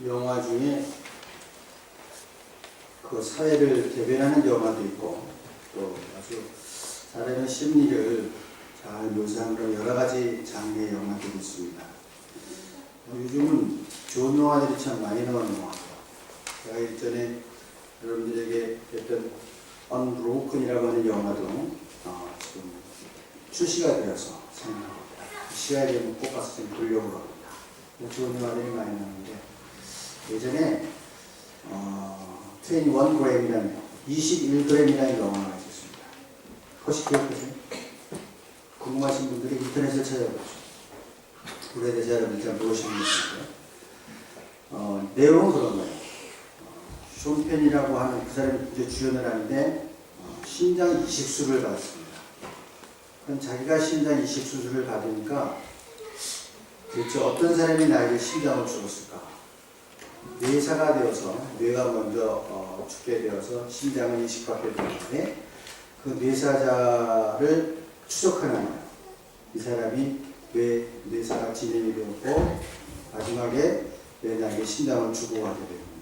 영화 중에 그 사회를 대변하는 영화도 있고 또 아주 사람의 심리를 잘 묘사한 그런 여러 가지 장르의 영화들이 있습니다. 요즘은 좋은 영화들이 참 많이 나오는 것 같아요. 제가 일전에 여러분들에게 했던 언브로큰이라고 하는 영화도 지금 출시가 되어서 생각하고 시간이 되면 꼭 가서 좀 보려고 합니다. 좋은 영화들이 많이 나오는데 예전에 21g이라는 21g이라는 영화가 있었습니다. 혹시 기억하세요? 궁금하신 분들이 인터넷에 찾아보시죠. 오래되지 않으면 모르시는 것인데 내용은 그런 거예요. 쇼 펜이라고 하는 그 사람이 이제 주연을 하는데 심장 이식 수술을 받았습니다. 그럼 자기가 심장 이식 수술을 받으니까 도대체 어떤 사람이 나에게 심장을 주었을까? 뇌사가 되어서 뇌가 먼저 죽게 되어서 심장을 이식받게 되는데 그 뇌사자를 추적하는 거예요. 이 사람이 왜 뇌사가 진행이 되었고 마지막에 왜 나에게 심장을 주고 가게 되는가.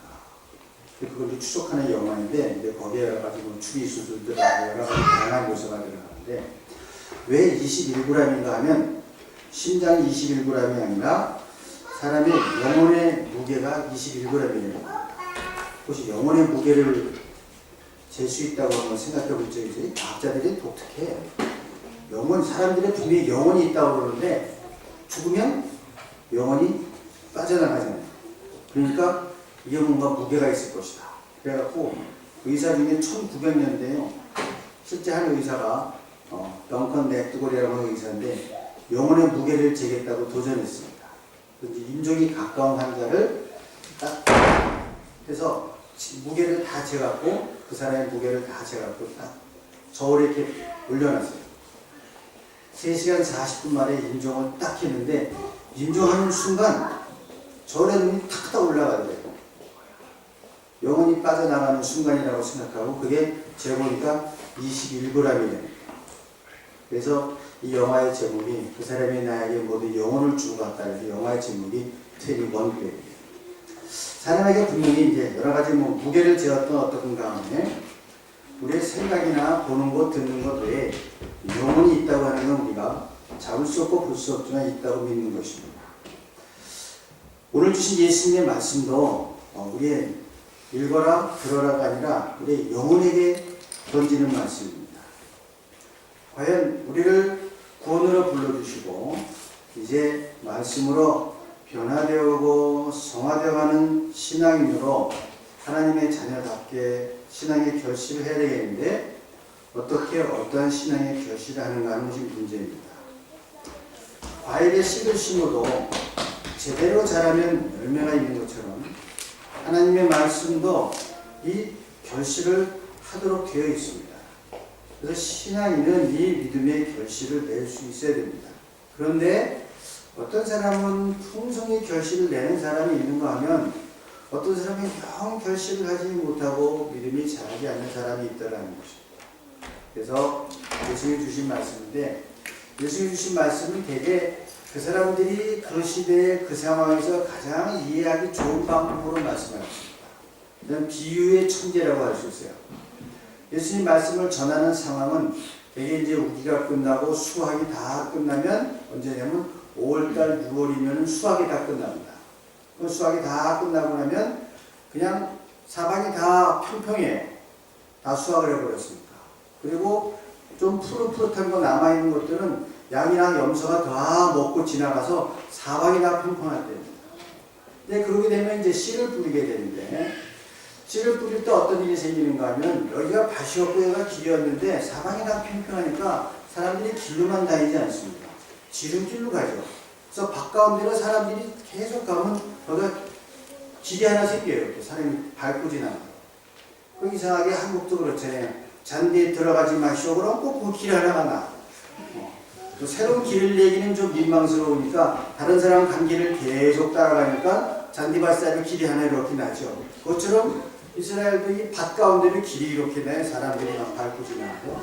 그걸 추적하는 영화인데 이제 거기에 여러 가지 추리 수술들하고 여러 가지 다양한 요소가 들어가는데 왜 21g인가 하면 심장이 21g이 아니라 사람의 영혼의 무게가 21g이에요. 혹시 영혼의 무게를 잴 수 있다고 한번 생각해 본 적이 있어요? 과학자들이 독특해요. 사람들의 분명히 영혼이 있다고 그러는데 죽으면 영혼이 빠져나가잖아요. 그러니까 이게 뭔가 무게가 있을 것이다. 그래갖고 의사 중에 1900년대에요. 실제 한 의사가 덩컨 맥두걸이라고 하는 의사인데 영혼의 무게를 재겠다고 도전했습니다. 인종이 가까운 환자를 딱 해서 무게를 다 재갖고 그 사람의 무게를 다 재갖고 딱 저울에 이렇게 올려놨어요. 3시간 40분 만에 인종을 딱 했는데 인종하는 순간 저울에 눈이 탁 올라가야 돼요. 영혼이 빠져나가는 순간이라고 생각하고 그게 재보니까 21g이래요. 그래서 이 영화의 제목이 그 사람이 나에게 모두 영혼을 주고 갔다 해서 영화의 제목이 21g이에요. 사람에게 분명히 이제 여러 가지 무게를 재었던 어떤 가운데 우리의 생각이나 보는 것, 듣는 것 외에 영혼이 있다고 하는 건 우리가 잡을 수 없고 볼 수 없지만 있다고 믿는 것입니다. 오늘 주신 예수님의 말씀도 우리의 읽어라, 들어라가 아니라 우리의 영혼에게 던지는 말씀입니다. 과연 우리를 구원으로 불러주시고 이제 말씀으로 변화되어오고 성화되어가는 신앙인으로 하나님의 자녀답게 신앙의 결실을 해야 되겠는데 어떻게 어떠한 신앙의 결실을 하는가 하는 것이 문제입니다. 과일에 씨를 심어도 제대로 자라면 열매가 있는 것처럼 하나님의 말씀도 이 결실을 하도록 되어 있습니다. 그래서 신앙인은 이 믿음의 결실을 낼 수 있어야 됩니다. 그런데 어떤 사람은 풍성히 결실을 내는 사람이 있는가 하면 어떤 사람은 영 결실을 하지 못하고 믿음이 자라지 않는 사람이 있다는 것입니다. 그래서 예수님이 주신 말씀인데 예수님이 주신 말씀은 되게 그 사람들이 그 시대에 그 상황에서 가장 이해하기 좋은 방법으로 말씀하셨습니다. 이건 비유의 천재라고 할 수 있어요. 예수님 말씀을 전하는 상황은 되게 이제 우기가 끝나고 수확이 다 끝나면 언제냐면 5월달, 6월이면 수확이 다 끝납니다. 그 수확이 다 끝나고 나면 그냥 사방이 다 평평해요. 다 수확을 해버렸으니까. 그리고 좀 푸릇푸릇한 거 남아있는 것들은 양이랑 염소가 다 먹고 지나가서 사방이 다 평평할 때입니다. 근데 그러게 되면 이제 씨를 뿌리게 되는데 씨를 뿌릴 때 어떤 일이 생기는가 하면 여기가 밭이었고 여기가 길이었는데 사방이 다 평평하니까 사람들이 길로만 다니지 않습니다. 지름길로 가죠. 그래서 밭 가운데로 사람들이 계속 가면 거기가 길이 하나 생겨요. 이렇게 사람이 밟고 지나가요. 그 이상하게 한국도 그렇잖아요. 잔디에 들어가지 마시오. 그럼 꼭 그 길 하나가 나. 또 새로운 길을 내기는 좀 민망스러우니까 다른 사람 간 길을 계속 따라가니까 잔디밭사이로 길이 하나 이렇게 나죠. 그것처럼 이스라엘도 이 밭 가운데는 길이 이렇게 나요. 사람들이 막 밟고 지나가고.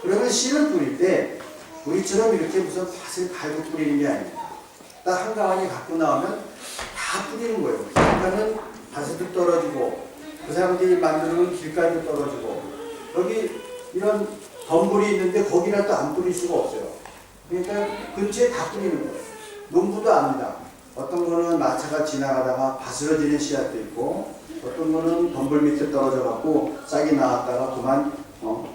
그러면 씨를 뿌릴 때 우리처럼 이렇게 무슨 밭을 갈고 뿌리는 게 아닙니다. 딱 한가운데 갖고 나오면 다 다 뿌리는 거예요. 그러니까는 밭에도 떨어지고 그 사람들이 만드는 길가에도 떨어지고 여기 이런 덤불이 있는데 거기라도 안 뿌릴 수가 없어요. 그러니까 근처에 다 뿌리는 거예요. 농부도 압니다. 어떤 거는 마차가 지나가다가 바스러지는 씨앗도 있고 어떤 거는 덤불 밑에 떨어져 갖고 싹이 나왔다가 그만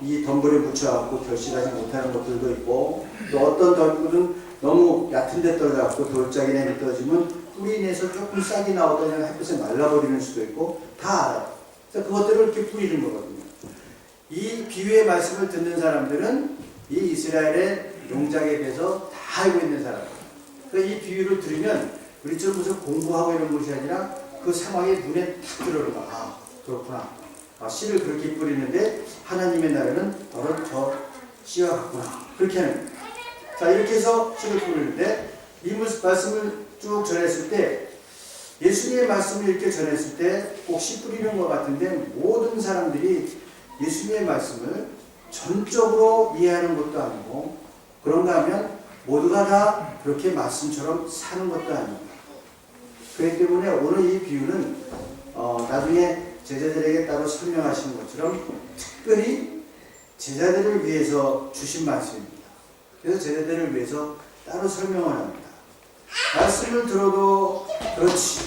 이 덤불에 묻혀갖고 결실하지 못하는 것들도 있고 또 어떤 덤불은 너무 얕은 데 떨어져 갖고 돌짝이나 밑에 떨어지면 뿌리 내서 조금 싹이 나오다 그냥 햇볕에 말라버리는 수도 있고 다 알아요. 그래서 그것들을 이렇게 뿌리는 거거든요. 이 비유의 말씀을 듣는 사람들은 이 이스라엘의 농작에 대해서 다 알고 있는 사람들. 그러니까 이 비유를 들으면 우리처럼 무슨 공부하고 이런 것이 아니라 그 상황이 눈에 탁 들어오는 거야. 아, 그렇구나. 아, 씨를 그렇게 뿌리는데 하나님의 나라는 바로 저 씨와 같구나. 그렇게 하는 거예요. 자, 이렇게 해서 씨를 뿌리는데 이 말씀을 쭉 전했을 때 예수님의 말씀을 이렇게 전했을 때 꼭 씨 뿌리는 것 같은데 모든 사람들이 예수님의 말씀을 전적으로 이해하는 것도 아니고 그런가 하면 모두가 다 그렇게 말씀처럼 사는 것도 아닙니다. 그렇기 때문에 오늘 이 비유는 나중에 제자들에게 따로 설명하시는 것처럼 특별히 제자들을 위해서 주신 말씀입니다. 그래서 제자들을 위해서 따로 설명을 합니다. 말씀을 들어도 그렇지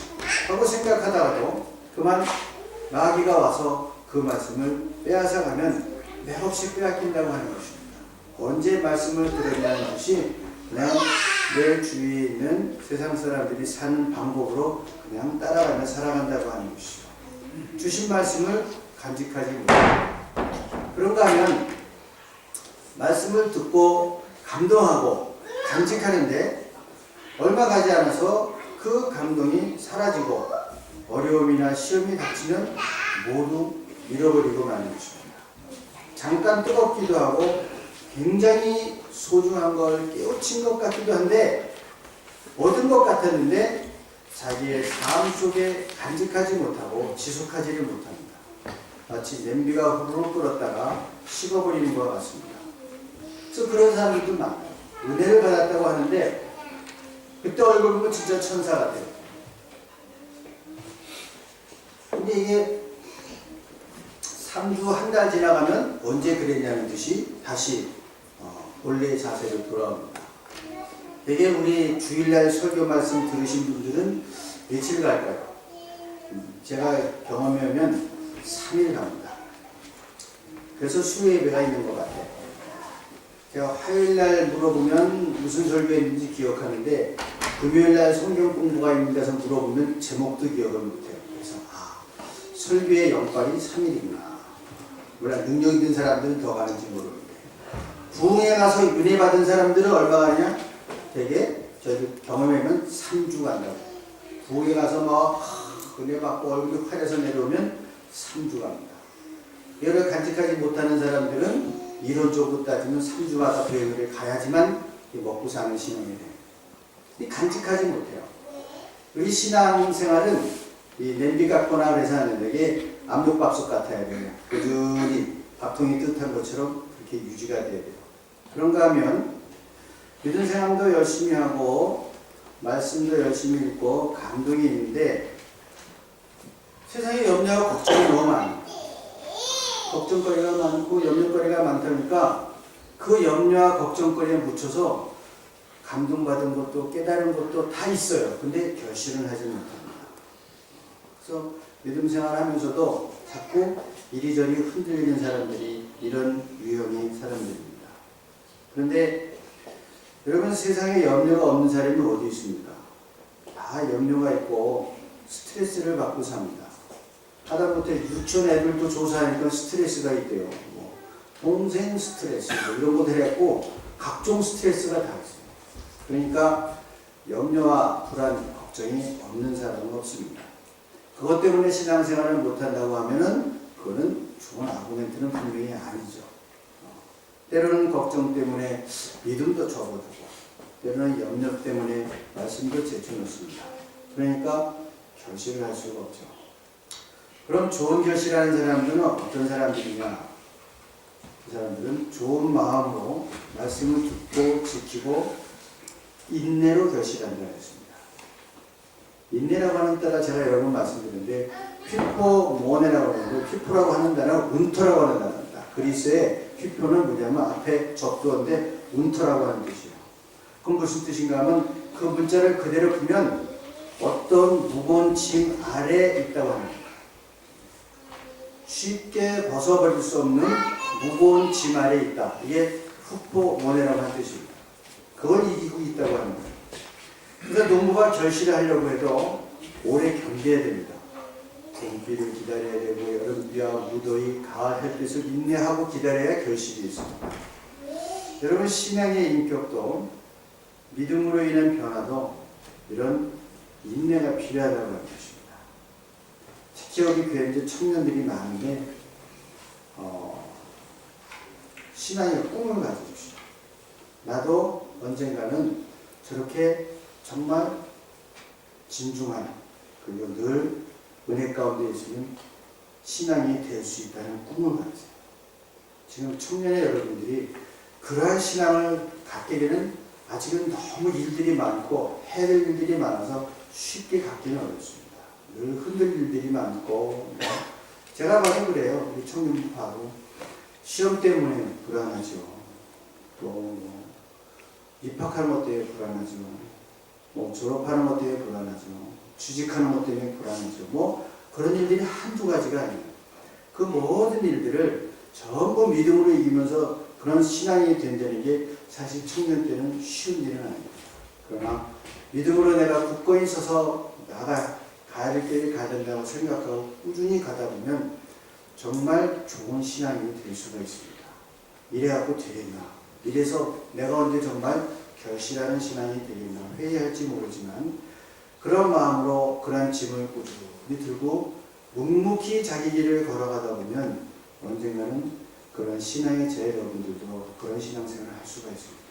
하고 생각하다가도 그만 마귀가 와서 그 말씀을 빼앗아가면 맥없이 빼앗긴다고 하는 것입니다. 언제 말씀을 들었냐는 것이 그냥 내 주위에 있는 세상 사람들이 사는 방법으로 그냥 따라가며 살아간다고 하는 것이죠. 주신 말씀을 간직하지 못합니다. 그런가 하면 말씀을 듣고 감동하고 간직하는데 얼마 가지 않아서 그 감동이 사라지고 어려움이나 시험이 닥치면 모두 잃어버리고 마는 것입니다. 잠깐 뜨겁기도 하고 굉장히 소중한 걸 깨우친 것 같기도 한데 얻은 것 같았는데 자기의 삶 속에 간직하지 못하고 지속하지를 못합니다. 마치 냄비가 후루룩 끓었다가 식어버리는 것 같습니다. 그래서 그런 사람들도 많아요. 은혜를 받았다고 하는데 그때 얼굴 보면 진짜 천사 같아요. 근데 이게 3주 한 달 지나가면 언제 그랬냐는 듯이 다시 본래의 자세로 돌아옵니다. 되게 우리 주일날 설교 말씀 들으신 분들은 며칠 갈까요? 제가 경험해보면 3일 갑니다. 그래서 수요 예배가 있는 것 같아요. 제가 화요일날 물어보면 무슨 설교했는지 기억하는데 금요일날 성경 공부가 있는데서 물어보면 제목도 기억을 못해요. 그래서 설교의 영빨이 3일이구나. 물론 능력 있는 사람들은 더 가는지 모르는데 부흥에 가서 은혜 받은 사람들은 얼마 가냐? 되게 저희들 경험해보면 3주 간다고. 부흥에 가서 막 은혜 받고 얼굴이 환해서 내려오면 3주 갑니다. 이거를 간직하지 못하는 사람들은 이론적으로 따지면 3주마다 교회를 가야지만 먹고 사는 신앙이 돼요. 이 간직하지 못해요. 우리 신앙생활은 이 냄비 갖거나 그래서 하는데 이게 압력밥솥 같아야 돼요. 꾸준히 밥통이 뜨뜻한 것처럼 그렇게 유지가 돼야 돼요. 그런가 하면 믿음 생활도 열심히 하고 말씀도 열심히 읽고 감동이 있는데 세상에 염려와 걱정이 너무 많아요. 걱정거리가 많고 염려거리가 많다 보니까 그 염려와 걱정거리에 묻혀서 감동받은 것도 깨달은 것도 다 있어요. 근데 결실은 하지 못합니다. 그래서 믿음 생활하면서도 자꾸 이리저리 흔들리는 사람들이 이런 유형의 사람들입니다. 그런데 여러분 세상에 염려가 없는 사람이 어디 있습니까? 다 염려가 있고 스트레스를 받고 삽니다. 하다못해 유치원 애들도 조사하니까 스트레스가 있대요. 뭐 동생 스트레스 뭐 이런 거 해갖고 각종 스트레스가 다 있어요. 그러니까 염려와 불안, 걱정이 없는 사람은 없습니다. 그것 때문에 신앙생활을 못한다고 하면은 그거는 좋은 아르구멘트는 분명히 아니죠. 때로는 걱정 때문에 믿음도 접어들고 때로는 염려 때문에 말씀도 제쳐놓습니다. 그러니까 결실을 할 수가 없죠. 그럼 좋은 결실하는 사람들은 어떤 사람들이냐? 그 사람들은 좋은 마음으로 말씀을 듣고 지키고 인내로 결실한다고 했습니다. 인내라고 하는 단어 제가 여러 번 말씀드렸는데 휘포모네라고 하는데 휘포라고 하는 단어는 운터라고 하는 단어입니다. 그리스의 휘포는 뭐냐면 앞에 접두어인데 운터라고 하는 뜻이에요. 그럼 무슨 뜻인가 하면 그 문자를 그대로 풀면 어떤 무거운 짐 아래에 있다고 합니다. 쉽게 벗어버릴 수 없는 무거운 짐 아래에 있다. 이게 휘포모네라고 하는 뜻입니다. 그걸 이기고 있다고 합니다. 그래서 농부가 결실을 하려고 해도 오래 견뎌야 됩니다. 봄비를 기다려야 되고 여름 비와 무더위, 가을 햇빛을 인내하고 기다려야 결실이 있습니다. 여러분 신앙의 인격도 믿음으로 인한 변화도 이런 인내가 필요하다고 하는 것입니다. 특히 여기 교회에 이제 청년들이 많은데 신앙의 꿈을 가져주시죠. 나도 언젠가는 저렇게 정말 진중한 그리고 늘 은혜 가운데 있으면 신앙이 될 수 있다는 꿈을 가지세요. 지금 청년의 여러분들이 그러한 신앙을 갖게 되는 아직은 너무 일들이 많고 해야 될 일들이 많아서 쉽게 갖기는 어렵습니다. 늘 흔들 일들이 많고 제가 봐도 그래요. 우리 청년들 봐도 시험 때문에 불안하죠. 또 입학하는 것 때문에 불안하죠. 졸업하는 것 때문에 불안하죠. 취직하는 것 때문에 불안하죠. 그런 일들이 한두 가지가 아니에요. 그 모든 일들을 전부 믿음으로 이기면서 그런 신앙이 된다는 게 사실 청년 때는 쉬운 일은 아닙니다. 그러나 믿음으로 내가 굳건히 서서 가야 될 길을 가야 된다고 생각하고 꾸준히 가다 보면 정말 좋은 신앙이 될 수가 있습니다. 이래갖고 되겠나? 이래서 내가 언제 정말 결실하는 신앙이 되겠나? 회의할지 모르지만 그런 마음으로 그런 짐을 꾸준히 들고 묵묵히 자기 길을 걸어가다 보면 언젠가는 그런 신앙의 제 여러분들도 그런 신앙생활을 할 수가 있습니다.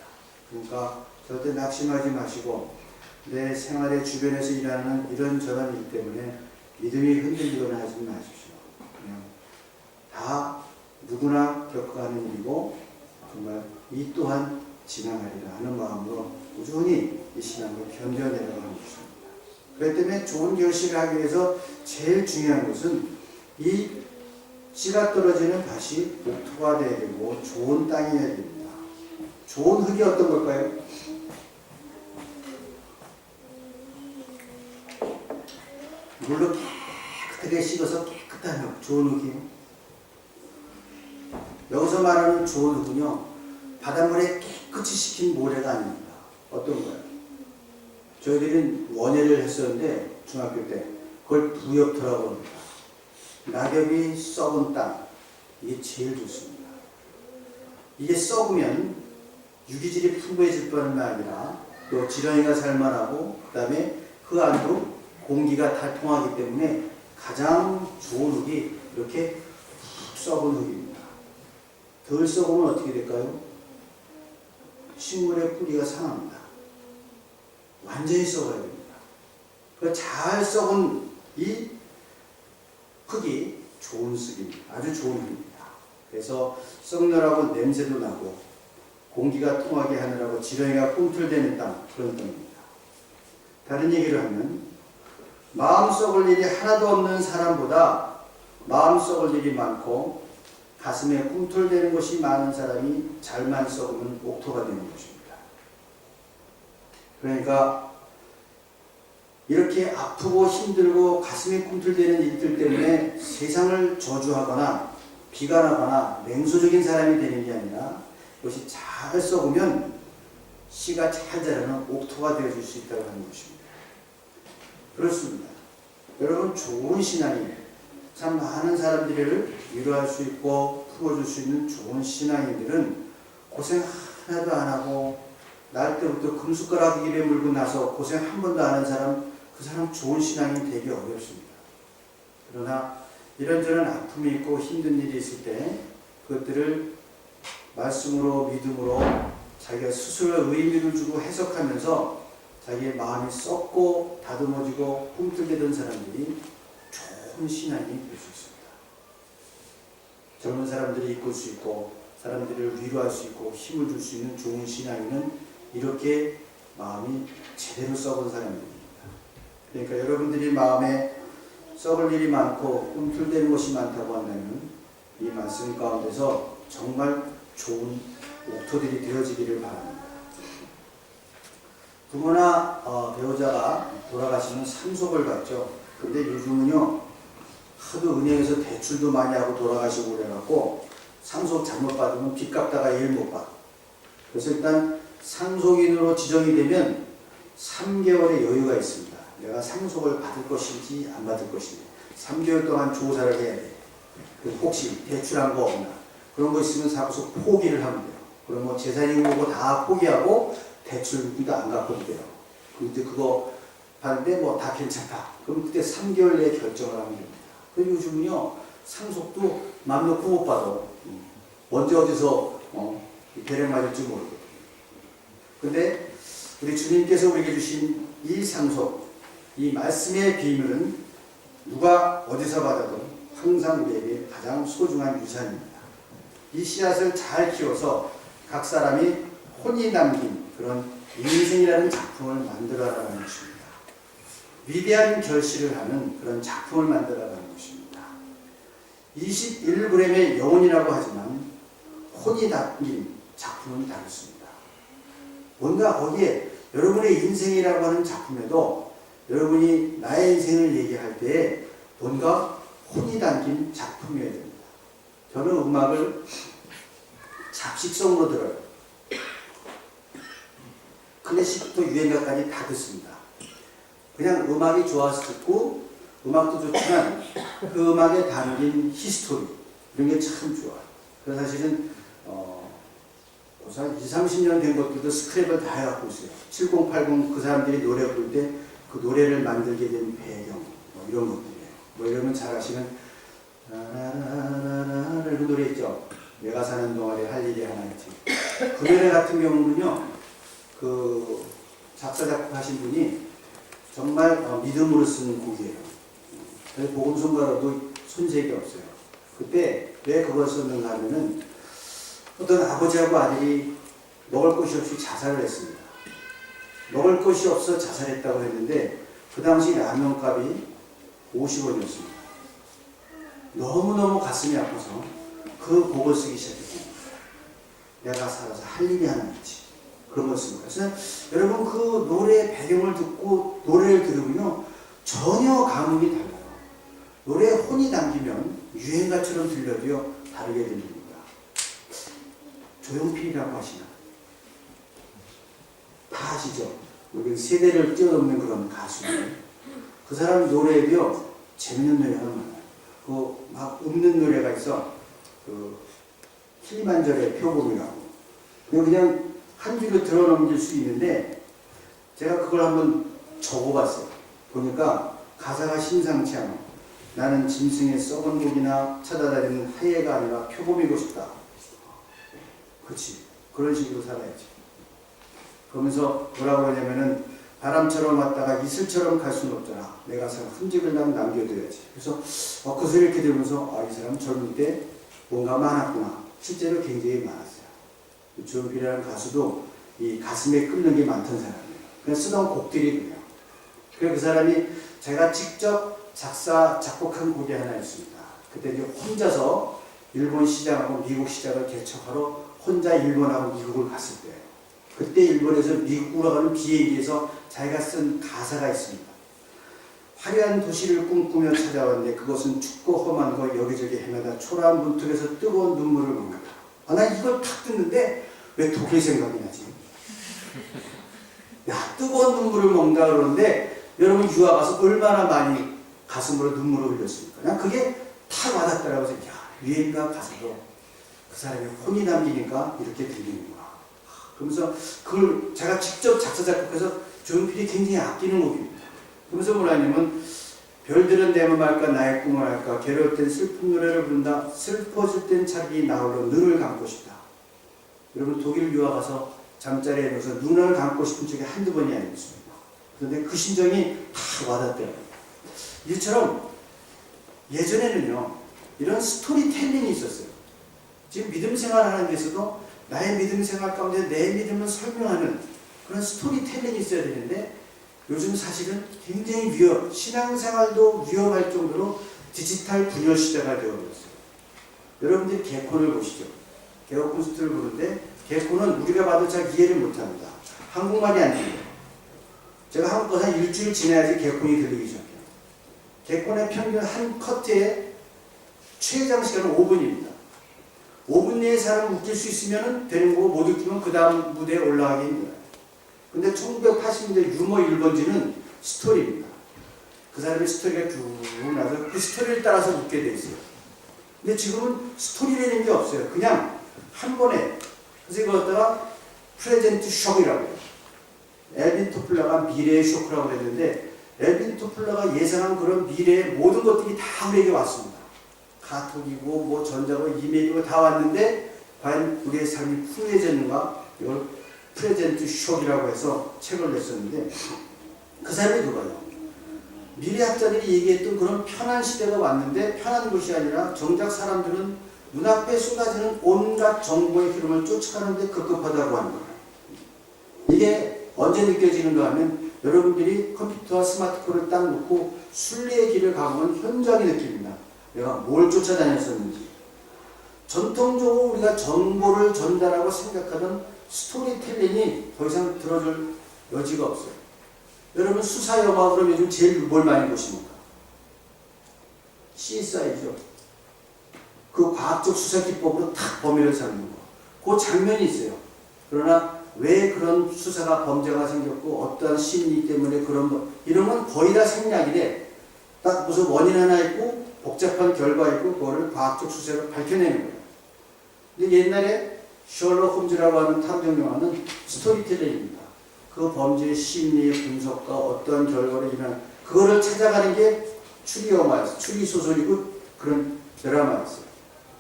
그러니까 절대 낙심하지 마시고 내 생활의 주변에서 일하는 이런저런 일 때문에 믿음이 흔들리거나 하지 마십시오. 그냥 다 누구나 겪어가는 일이고 정말 이 또한 지나가리라 하는 마음으로 꾸준히 이 신앙을 견뎌내려가는 것입니다. 그렇기 때문에 좋은 결실을 하기 위해서 제일 중요한 것은 이 씨가 떨어지는 밭이 목토가 되어야 되고 좋은 땅이어야 됩니다. 좋은 흙이 어떤 걸까요? 물로 깨끗하게 씻어서 깨끗한 흙, 좋은 흙이요. 여기서 말하는 좋은 흙은요, 바닷물에 깨끗이 식힌 모래가 아닙니다. 어떤 거예요? 저희들은 원예를 했었는데 중학교 때 그걸 부엽토라고 합니다. 낙엽이 썩은 땅, 이게 제일 좋습니다. 이게 썩으면 유기질이 풍부해질 뿐만 아니라 또 지렁이가 살만하고 그 다음에 그 안으로 공기가 다 통하기 때문에 가장 좋은 흙이 이렇게 썩은 흙입니다. 덜 썩으면 어떻게 될까요? 식물의 뿌리가 상합니다. 완전히 썩어야 됩니다. 그 잘 썩은 이 흙이 좋은 흙입니다. 아주 좋은 흙입니다. 그래서 썩느라고 냄새도 나고 공기가 통하게 하느라고 지렁이가 꿈틀대는 땅, 그런 땅입니다. 다른 얘기를 하면 마음 썩을 일이 하나도 없는 사람보다 마음 썩을 일이 많고 가슴에 꿈틀대는 것이 많은 사람이 잘만 썩으면 옥토가 되는 것입니다. 그러니까 이렇게 아프고 힘들고 가슴이 꿈틀대는 일들 때문에 세상을 저주하거나 비관하거나 냉소적인 사람이 되는 게 아니라 그것이 잘 썩으면 씨가 잘 자라는 옥토가 되어줄 수 있다고 하는 것입니다. 그렇습니다. 여러분 좋은 신앙이 참 많은 사람들을 위로할 수 있고 풀어줄 수 있는 좋은 신앙인들은 고생 하나도 안 하고 날 때부터 금숟가락 입에 물고 나서 고생 한 번도 안 한 사람, 그 사람 좋은 신앙이 되기 어렵습니다. 그러나 이런저런 아픔이 있고 힘든 일이 있을 때 그것들을 말씀으로 믿음으로 자기가 스스로 의미를 주고 해석하면서 자기의 마음이 썩고 다듬어지고 꿈틀대던 사람들이 좋은 신앙이 될 수 있습니다. 젊은 사람들이 이끌 수 있고 사람들을 위로할 수 있고 힘을 줄 수 있는 좋은 신앙인은 이렇게 마음이 제대로 썩은 사람들입니다. 그러니까 여러분들이 마음에 썩을 일이 많고 꿈틀대는 것이 많다고 한다면 이 말씀 가운데서 정말 좋은 옥토들이 되어지기를 바랍니다. 부모나 배우자가 돌아가시면 상속을 받죠. 근데 요즘은요 하도 은행에서 대출도 많이 하고 돌아가시고 그래갖고 상속 잘못 받으면 빚 갚다가 일 못 받아. 그래서 일단 상속인으로 지정이 되면 3개월의 여유가 있습니다. 내가 상속을 받을 것인지 안 받을 것인지 3개월 동안 조사를 해야 돼. 혹시 대출한 거 없나 그런 거 있으면 사고서 포기를 하면 돼요. 그럼 뭐 재산이 오고 다 포기하고 대출도 안 갚아도 돼요. 근데 그거 하는데 뭐 다 괜찮다. 그럼 그때 3개월 내에 결정을 하면 됩니다. 그리고 요즘은요 상속도 맘 놓고 못 받아. 언제 어디서 배를 맞을지 모르거든요. 근데 우리 주님께서 우리에게 주신 이 상속, 이 말씀의 비밀은 누가 어디서 받아도 항상 우리에게 가장 소중한 유산입니다. 이 씨앗을 잘 키워서 각 사람이 혼이 남긴 그런 인생이라는 작품을 만들어가는 것입니다. 위대한 결실을 하는 그런 작품을 만들어가는 것입니다. 21g의 영혼이라고 하지만 혼이 담긴 작품은 다릅니다. 뭔가 거기에 여러분의 인생이라고 하는 작품에도 여러분이 나의 인생을 얘기할 때 뭔가 혼이 담긴 작품이어야 됩니다. 저는 음악을 잡식성으로 들어요. 클래식부터 유행가까지 다 듣습니다. 그냥 음악이 좋아서 듣고 음악도 좋지만 그 음악에 담긴 히스토리 이런 게 참 좋아요. 그래서 사실은 한 20-30년 된 것들도 스크랩을 다 해갖고 있어요. 70, 80 그 사람들이 노래 부를 때 그 노래를 만들게 된 배경 이런 것들이에요. 뭐 이러면 잘 아시는 라라라라라 그 노래 있죠. 내가 사는 동안에 할 일이 하나 있지. 그 노래 같은 경우는요 그 작사 작곡하신 분이 정말 믿음으로 쓰는 곡이에요. 그래서 복음성가로도 손색이 없어요. 그때 왜 그걸 썼는가 하면은 어떤 아버지하고 아들이 먹을 것이 없이 자살을 했습니다. 먹을 것이 없어 자살했다고 했는데 그 당시 라면값이 50원이었습니다. 너무너무 가슴이 아파서 그 곡을 쓰기 시작했습니다. 내가 살아서 할 일이 하나 있지. 그런 걸 씁니다. 그래서 여러분 그 노래의 배경을 듣고 노래를 들으면요 전혀 감흥이 달라요. 노래에 혼이 담기면 유행가처럼 들려도요 다르게 들립니다. 조용필이라고 하시나? 다 아시죠? 우리 세대를 뛰어넘는 그런 가수들. 그 사람 노래에도요 재밌는 노래가 많아요. 그 막 웃는 노래가 있어. 그 킬리만자로의 표범이라고. 그냥 한 줄로 들어 넘길 수 있는데 제가 그걸 한번 적어봤어요. 보니까 가사가 심상치 않아. 나는 짐승의 썩은 고기나 찾아다니는 하예가 아니라 표범이고 싶다. 그렇지. 그런 식으로 살아야지. 그러면서 뭐라고 하냐면은 바람처럼 왔다가 이슬처럼 갈 수는 없잖아. 내가 흔적을 남겨둬야지. 그래서 그 소리 이렇게 들으면서 이 사람 젊을 때 뭔가 많았구나. 실제로 굉장히 많았어요. 조용필이라는 가수도 이 가슴에 끓는 게 많던 사람이에요. 그냥 쓰던 곡들이 그래요. 그래서 그 사람이 제가 직접 작사, 작곡한 곡이 하나 있습니다. 그때 이제 혼자서 일본 시장하고 미국 시장을 개척하러 혼자 일본하고 미국을 갔을 때예요. 그때 일본에서 미국으로 가는 비행기에서 자기가 쓴 가사가 있습니다. 화려한 도시를 꿈꾸며 찾아왔는데 그것은 춥고 험한 거 여기저기 헤매다 초라한 문턱에서 뜨거운 눈물을 먹는다. 나 이걸 탁 듣는데 왜 독일 생각이 나지? 야, 뜨거운 눈물을 먹는다 그러는데 여러분 유학 가서 얼마나 많이 가슴으로 눈물을 흘렸습니까? 난 그게 탁 와닿더라고요. 야, 유행가 가사도 그 사람의 혼이 담기니까 이렇게 들리는구나. 그러면서 그걸 제가 직접 작사 작곡해서 조용필이 굉장히 아끼는 곡입니다. 그러면서 뭐라냐면 별들은 내 맘 알까 나의 꿈을 알까 괴로울 땐 슬픈 노래를 부른다 슬퍼질 땐 자기 나홀로 눈을 감고 싶다. 여러분 독일 유학 가서 잠자리에 누워서 눈을 감고 싶은 적이 한두 번이 아니었습니다. 그런데 그 심정이 다 와닿더라고요. 이처럼 예전에는요 이런 스토리텔링이 있었어요. 지금 믿음 생활하는 데서도 나의 믿음 생활 가운데 내 믿음을 설명하는 그런 스토리텔링이 있어야 되는데 요즘 사실은 굉장히 신앙생활도 위험할 정도로 디지털 분열 시대가 되어버렸어요. 여러분들이 개콘을 보시죠. 개콘 콘서트를 보는데 개콘은 우리가 봐도 잘 이해를 못합니다. 한국말이 안 들려요. 제가 한국에서 한 일주일 지나야지 개콘이 들리기 시작해요. 개콘의 평균 한 커트에 최장 시간은 5분입니다. 5분 내에 사람 웃길 수 있으면 되는 거고 못 웃기면 그 다음 무대에 올라가기 힘들어요. 근데 1980년대 유머 1번지는 스토리입니다. 그 사람의 스토리가 쭉 나서 그 스토리를 따라서 웃게 돼 있어요. 근데 지금은 스토리라는 게 없어요. 그냥 한 번에. 그래서 이거 갖다가 프레젠트 쇼크이라고 해요. 엘빈 토플러가 미래의 쇼크라고 했는데 엘빈 토플러가 예상한 그런 미래의 모든 것들이 다 우리에게 왔습니다. 카톡이고 뭐 전자고 이메일이고 다 왔는데 과연 우리의 삶이 풍요해졌는가? 이걸 프레젠트 쇼크이라고 해서 책을 냈었는데 그 사람이 그거예요. 미래학자들이 얘기했던 그런 편한 시대가 왔는데 편한 것이 아니라 정작 사람들은 눈앞에 쏟아지는 온갖 정보의 흐름을 쫓아가는데 급급하다고 하는 거예요. 이게 언제 느껴지는가 하면 여러분들이 컴퓨터와 스마트폰을 딱 놓고 순례의 길을 가보면 현장이 느낍니다. 내가 뭘 쫓아다녔었는지. 전통적으로 우리가 정보를 전달하고 생각하던 스토리텔링이 더 이상 들어줄 여지가 없어요. 여러분 수사 영화 그럼 요즘 제일 뭘 많이 보십니까? CSI죠. 그 과학적 수사 기법으로 탁 범인을 잡는 거. 그 장면이 있어요. 그러나 왜 그런 수사가 범죄가 생겼고 어떠한 심리 때문에 그런 거 이런 건 거의 다 생략이래. 딱 무슨 원인 하나 있고 복잡한 결과 있고 그거를 과학적 수사로 밝혀내는 거예요. 근데 옛날에 셜록 홈즈라고 하는 탐정 영화는 스토리텔링입니다. 그 범죄의 심리의 분석과 어떤 결과를 일어나는 그거를 찾아가는 게 추리 영화였어요. 추리 소설이고 그런 드라마였어요.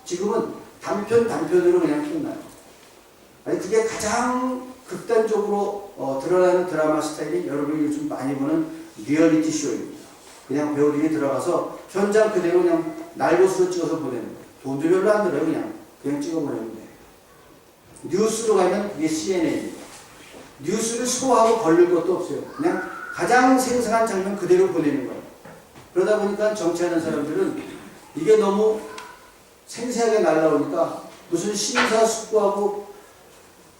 지금은 단편으로 그냥 끝나요. 아니 그게 가장 극단적으로 드러나는 드라마 스타일이 여러분이 요즘 많이 보는 리얼리티 쇼입니다. 그냥 배우들이 들어가서 현장 그대로 그냥 날것으로 찍어서 보내는 거예요. 돈도 별로 안 들어요. 그냥 찍어 보내면 돼요. 뉴스로 가면 그게 CNN입니다. 뉴스를 소화하고 걸릴 것도 없어요. 그냥 가장 생생한 장면 그대로 보내는 거예요. 그러다 보니까 정치하는 사람들은 이게 너무 생생하게 날라오니까 무슨 심사숙고하고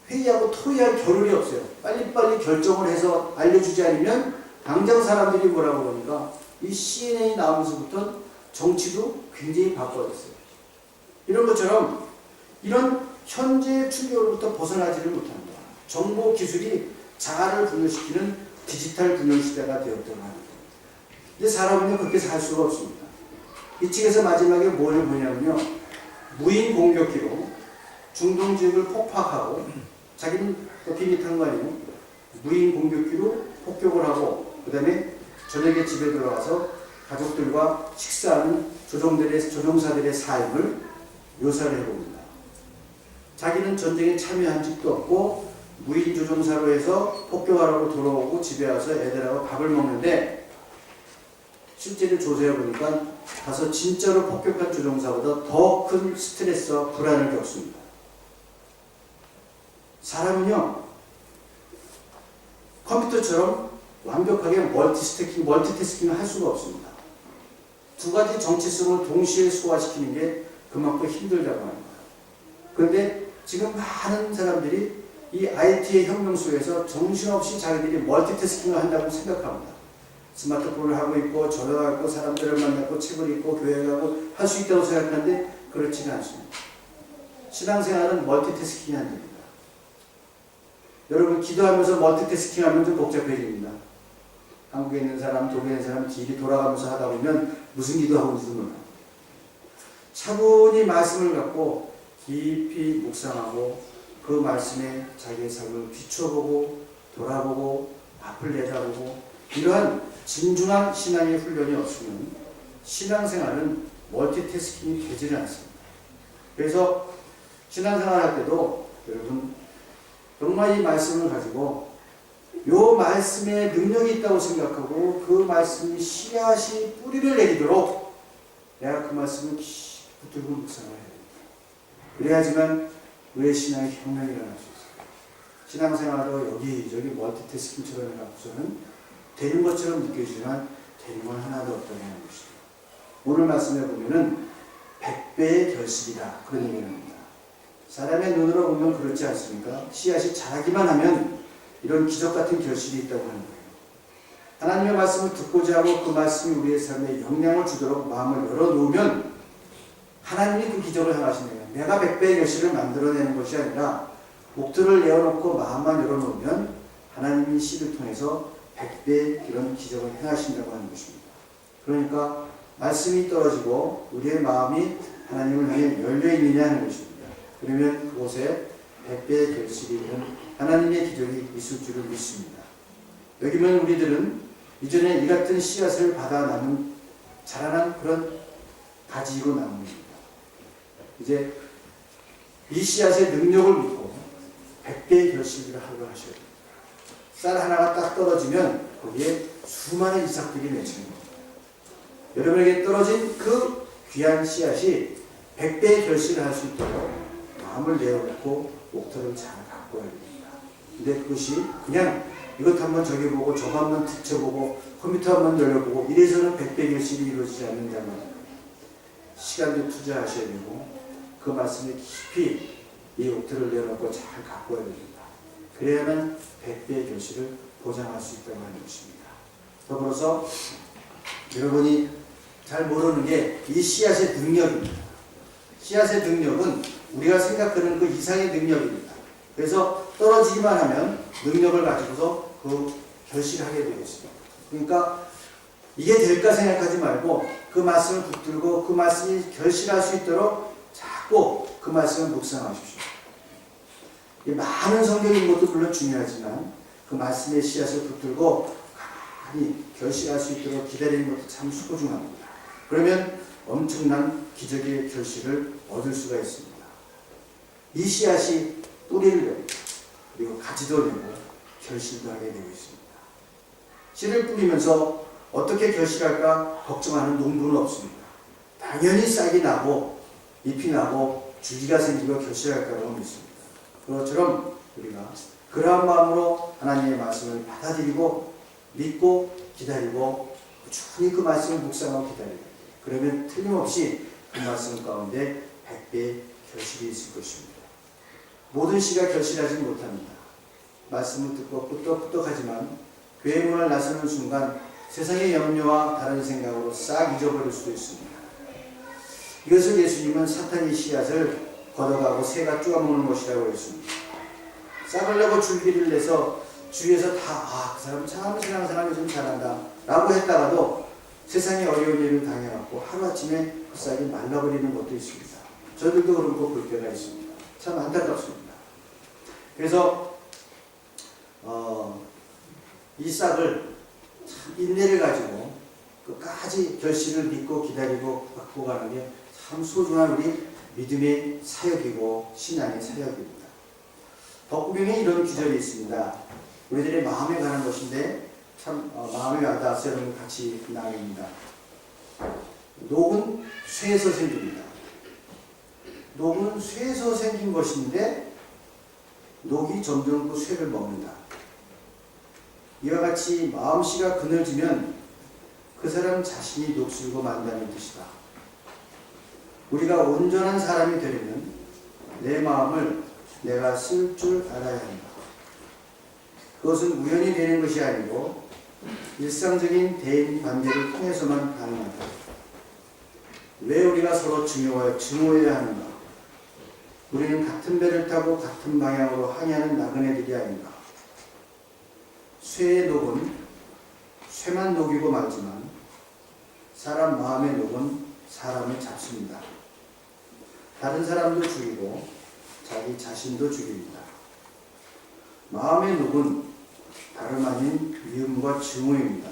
회의하고 토의할 겨를이 없어요. 빨리빨리 결정을 해서 알려주지 않으면 당장 사람들이 뭐라고 그러니까 이 CNN이 나오면서부터 정치도 굉장히 바빠졌어요. 이런 것처럼 이런 현재의 충격으로부터 벗어나지를 못합니다. 정보 기술이 자아를 분열시키는 디지털 분열 시대가 되었다고 합니다. 근데 사람은 그렇게 살 수가 없습니다. 이 책에서 마지막에 뭘 보냐면요. 무인 공격기로 중동 지역을 폭파하고 자기는 비밀한 거 아니에요. 무인 공격기로 폭격을 하고 그 다음에 저녁에 집에 들어가서 가족들과 식사하는 조종사들의 삶을 묘사를 해봅니다. 자기는 전쟁에 참여한 적도 없고 무인 조종사로 해서 폭격하라고 돌아오고 집에 와서 애들하고 밥을 먹는데 실제로 조사해보니까 가서 진짜로 폭격한 조종사보다 더 큰 스트레스와 불안을 겪습니다. 사람은요 컴퓨터처럼 완벽하게 멀티태스킹을 할 수가 없습니다. 두 가지 정체성을 동시에 소화시키는 게 그만큼 힘들다고 합니다. 그런데 지금 많은 사람들이 이 IT의 혁명 속에서 정신없이 자기들이 멀티태스킹을 한다고 생각합니다. 스마트폰을 하고 있고 전화하고 사람들을 만나고 책을 읽고 교회 가고 할 수 있다고 생각하는데 그렇지는 않습니다. 신앙생활은 멀티태스킹이 안 됩니다. 여러분 기도하면서 멀티태스킹 하면 좀 복잡해집니다. 한국에 있는 사람, 독일에 있는 사람 길이 돌아가면서 하다 보면 무슨 기도하고 있는지도 몰라요. 차분히 말씀을 갖고 깊이 묵상하고 그 말씀에 자기의 삶을 비춰보고 돌아보고 앞을 내다보고 이러한 진중한 신앙의 훈련이 없으면 신앙생활은 멀티태스킹이 되지는 않습니다. 그래서 신앙생활 할 때도 여러분 정말 이 말씀을 가지고 이 말씀에 능력이 있다고 생각하고 그 말씀이 씨앗이 뿌리를 내리도록 내가 그 말씀을 깊이 붙들고 묵상을 해야 됩니다. 그래야지만 우리의 신앙의 혁명이 일어날 수 있어요. 신앙생활도 여기저기 멀티태스킹처럼 해갖고서는 되는 것처럼 느껴지지만 되는 건 하나도 없다고 하는 것이죠. 오늘 말씀에 보면은 100배의 결실이다 그런 얘기를 합니다. 사람의 눈으로 보면 그렇지 않습니까? 씨앗이 자라기만 하면 이런 기적 같은 결실이 있다고 하는 거예요. 하나님의 말씀을 듣고자 하고 그 말씀이 우리의 삶에 영향을 주도록 마음을 열어놓으면 하나님이 그 기적을 행하시는 거예요. 내가 100배의 결실을 만들어내는 것이 아니라 목표를 내어놓고 마음만 열어놓으면 하나님이 씨를 통해서 100배의 이런 기적을 행하신다고 하는 것입니다. 그러니까 말씀이 떨어지고 우리의 마음이 하나님을 향해 열려있느냐 하는 것입니다. 그러면 그곳에 100배의 결실이 있는 하나님의 기적이 있을 줄을 믿습니다. 여기 보면 우리들은 이전에 이 같은 씨앗을 받아 자라난 그런 가지이고 나무입니다. 이제 이 씨앗의 능력을 믿고 100배의 결실을 하도록 하셔야 됩니다. 쌀 하나가 딱 떨어지면 거기에 수많은 이삭들이 맺히는 겁니다. 여러분에게 떨어진 그 귀한 씨앗이 100배의 결실을 할 수 있도록 마음을 내어놓고 목표를 잘 갖고 와야 됩니다. 근데 그것이 그냥 이것 한번 저기 보고 저거 한번 뒤쳐보고 컴퓨터 한번 열려보고 이래서는 100배 결실이 이루어지지 않는다면 시간도 투자하셔야 되고 그 말씀에 깊이 이 목표를 내어놓고 잘 갖고 와야 됩니다. 그래야만 100배의 결실을 보장할 수 있다고 하는 것입니다. 더불어서 여러분이 잘 모르는 게 이 씨앗의 능력입니다. 씨앗의 능력은 우리가 생각하는 그 이상의 능력입니다. 그래서 떨어지기만 하면 능력을 가지고서 그 결실하게 되어 있습니다. 그러니까 이게 될까 생각하지 말고 그 말씀을 붙들고 그 말씀이 결실할 수 있도록 자꾸 그 말씀을 묵상하십시오. 많은 성경인 것도 물론 중요하지만 그 말씀의 씨앗을 붙들고 가만히 결실할 수 있도록 기다리는 것도 참 소중합니다. 그러면 엄청난 기적의 결실을 얻을 수가 있습니다. 이 씨앗이 뿌리를 내고 그리고 가지도 내고 결실도 하게 되고 있습니다. 씨를 뿌리면서 어떻게 결실할까 걱정하는 농부는 없습니다. 당연히 싹이 나고 잎이 나고 줄기가 생기고 결실할 거라고 믿습니다. 그것처럼 우리가 그러한 마음으로 하나님의 말씀을 받아들이고 믿고 기다리고 꾸준히 그 말씀을 묵상하고 기다리고 그러면 틀림없이 그 말씀 가운데 100배의 결실이 있을 것입니다. 모든 씨가 결실하지 못합니다. 말씀을 듣고 끄떡끄떡하지만 교회 문을 나서는 순간 세상의 염려와 다른 생각으로 싹 잊어버릴 수도 있습니다. 이것을 예수님은 사탄의 씨앗을 걷어가고 새가 쪼아먹는 것이라고 했습니다. 싹을 내고 줄기를 내서 주위에서 다 그 사람 참 신앙 사람이 좀 잘한다 라고 했다가도 세상에 어려운 일을 당해갖고 하루아침에 그 싹이 말라버리는 것도 있습니다. 저들도 그런 거 볼 때가 있습니다. 참 안타깝습니다. 그래서 이 싹을 참 인내를 가지고 끝까지 결실을 믿고 기다리고 갖고 가는 게 참 소중한 우리 믿음의 사역이고 신앙의 사역입니다. 덕구경에 이런 구절이 있습니다. 우리들의 마음에 관한 것인데 참 마음에 와닿아서 여러분 같이 나눕니다. 녹은 쇠에서 생깁니다. 녹은 쇠에서 생긴 것인데 녹이 점점 그 쇠를 먹는다. 이와 같이 마음씨가 그늘지면 그 사람 자신이 녹슬고 만다는 뜻이다. 우리가 온전한 사람이 되려면 내 마음을 내가 쓸 줄 알아야 한다. 그것은 우연히 되는 것이 아니고 일상적인 대인 관계를 통해서만 가능하다. 왜 우리가 서로 증오해야 하는가? 우리는 같은 배를 타고 같은 방향으로 항해하는 나그네들이 아닌가? 쇠의 녹은 쇠만 녹이고 말지만 사람 마음의 녹은 사람을 잡습니다. 다른 사람도 죽이고 자기 자신도 죽입니다. 마음의 녹은 다름 아닌 미움과 증오입니다.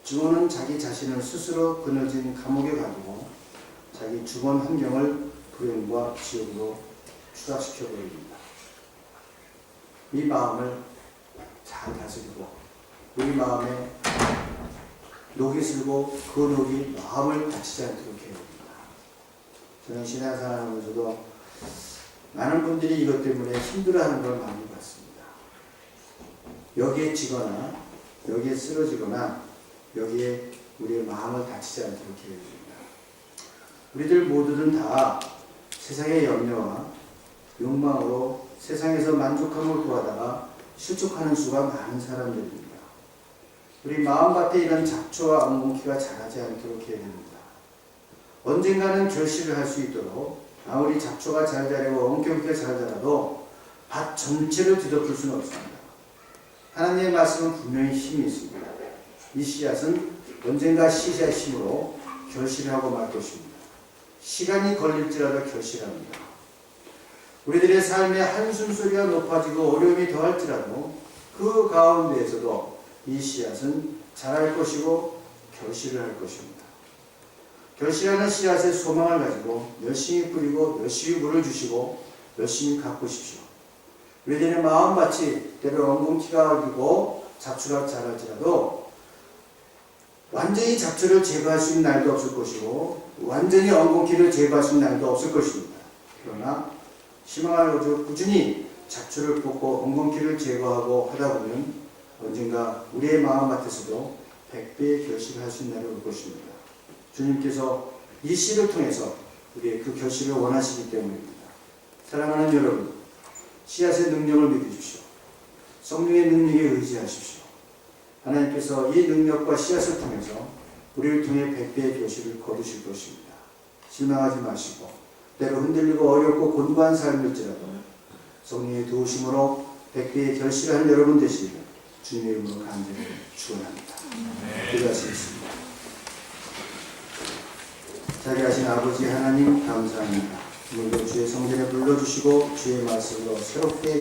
증오는 자기 자신을 스스로 그늘진 감옥에 가두고 자기 주변 환경을 불행과 지옥으로 추락시켜버립니다. 이 마음을 잘 다스리고 우리 마음에 녹이 슬고 그 녹이 마음을 다치지 않도록 해야 됩니다. 저는 신앙생활하면서도 많은 분들이 이것 때문에 힘들어하는 걸 많이 봤습니다. 여기에 지거나 여기에 쓰러지거나 여기에 우리의 마음을 다치지 않도록 기회해 줍니다. 우리들 모두는 다 세상의 염려와 욕망으로 세상에서 만족함을 구하다가 실족하는 수가 많은 사람들입니다. 우리 마음밭에 이런 잡초와 엉겅퀴가 자라지 않도록 해야 됩니다. 언젠가는 결실을 할 수 있도록 아무리 잡초가 잘 자라고 엉겅퀴가 잘 자라도 밭 전체를 뒤덮을 수는 없습니다. 하나님의 말씀은 분명히 힘이 있습니다. 이 씨앗은 언젠가 씨앗의 힘으로 결실하고 말 것입니다. 시간이 걸릴지라도 결실합니다. 우리들의 삶의 한숨소리가 높아지고 어려움이 더할지라도 그 가운데에서도 이 씨앗은 자랄 것이고 결실을 할 것입니다. 결실하는 씨앗의 소망을 가지고 열심히 뿌리고 열심히 물을 주시고 열심히 가꾸십시오. 우리들의 마음밭이 때로 엉겅퀴가 들고 잡초가 자랄지라도 완전히 잡초를 제거할 수 있는 날도 없을 것이고 완전히 엉겅퀴를 제거할 수 있는 날도 없을 것입니다. 그러나 희망을 가지고 꾸준히 잡초를 뽑고 엉겅퀴를 제거하고 하다 보면 언젠가 우리의 마음밭에서도 100배의 결실을 할 수 있는 날이 올 것입니다. 주님께서 이 씨를 통해서 우리의 그 결실을 원하시기 때문입니다. 사랑하는 여러분, 씨앗의 능력을 믿으십시오. 성령의 능력에 의지하십시오. 하나님께서 이 능력과 씨앗을 통해서 우리를 통해 100배의 결실을 거두실 것입니다. 실망하지 마시고 때로 흔들리고 어렵고 곤고한 삶일지라도 성령의 도우심으로 100배의 결실을 한 여러분 되시기를 주님의 이름으로 간절히 축원합니다. 기도하시겠습니다. 자비하신 아버지 하나님 감사합니다. 오늘도 주의 성전에 불러주시고 주의 말씀으로 새롭게